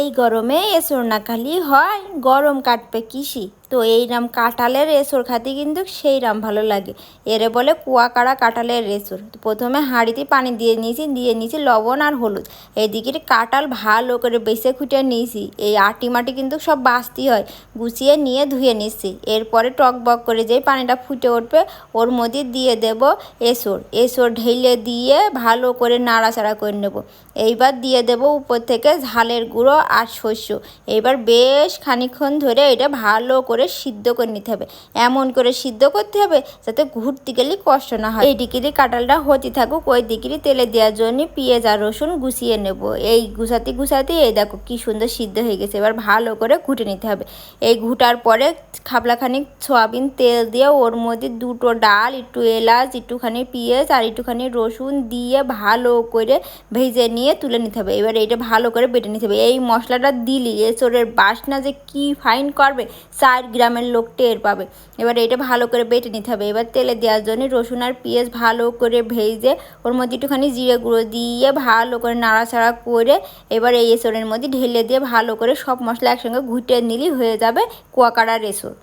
এই গরমে এসর না খালি হয়, গরম কাটবে কিসি। তো এইরাম কাঁঠালের এসর খাতে কিন্তু সেইরাম ভালো লাগে। এরে বলে কুয়াকাড়া কাঁঠালের এসর। তো প্রথমে হাঁড়িতে পানি দিয়ে নিয়েছি লবণ আর হলুদ। এইদিকে কাঁঠাল ভালো করে বেছে খুঁটে নিয়েছি। এই আটি মাটি কিন্তু সব বাছতে হয়, গুছিয়ে নিয়ে ধুয়ে নিচ্ছি। এরপরে টক বক করে যেই পানিটা ফুটে উঠবে ওর মধ্যে দিয়ে দেব এসর ঢেলে দিয়ে ভালো করে নাড়াচাড়া করে নেব। এইবার দিয়ে দেব উপর থেকে ঝালের গুঁড়ো আর শস্য। এবার বেশ খানিকক্ষণ ধরে এটা ভালো করে সিদ্ধ করে নিতে হবে। এমন করে সিদ্ধ করতে হবে যাতে ঘুরতে গেলে কষ্ট না হয়। এই দিকেরই কাঁঠালটা হতে থাকুক, ওই দিকেরই তেলে দেওয়ার জন্য পেঁয়াজ আর রসুন গুছিয়ে নেব। এই গুছাতে এই দেখো কি সুন্দর সিদ্ধ হয়ে গেছে। এবার ভালো করে ঘুটে নিতে হবে। এই ঘুটার পরে খাবলাখানিক সয়াবিন তেল দিয়ে ওর মধ্যে দুটো ডাল, একটু এলাচ, একটুখানি পেঁয়াজ আর একটুখানি রসুন দিয়ে ভালো করে ভেজে নিয়ে তুলে নিতে হবে। এবার এইটা ভালো করে বেটে নিতে হবে। এই মশলাটা দিলি এসরের বাসনা যে কি ফাইন করবে 4 গ্রামের লোক টের পাবে। এবার এটা ভালো করে বেটে নিতে হবে। এবার তেলে দেওয়ার জন্য রসুন আর পেঁয়াজ ভালো করে ভেজে ওর মধ্যে একটুখানি জিরে গুঁড়ো দিয়ে ভালো করে নাড়াচাড়া করে এবার এই এসরের মধ্যে ঢেলে দিয়ে ভালো করে সব মশলা একসঙ্গে ঘুটে নিলেই হয়ে যাবে কুয়াকাড়ার এসর।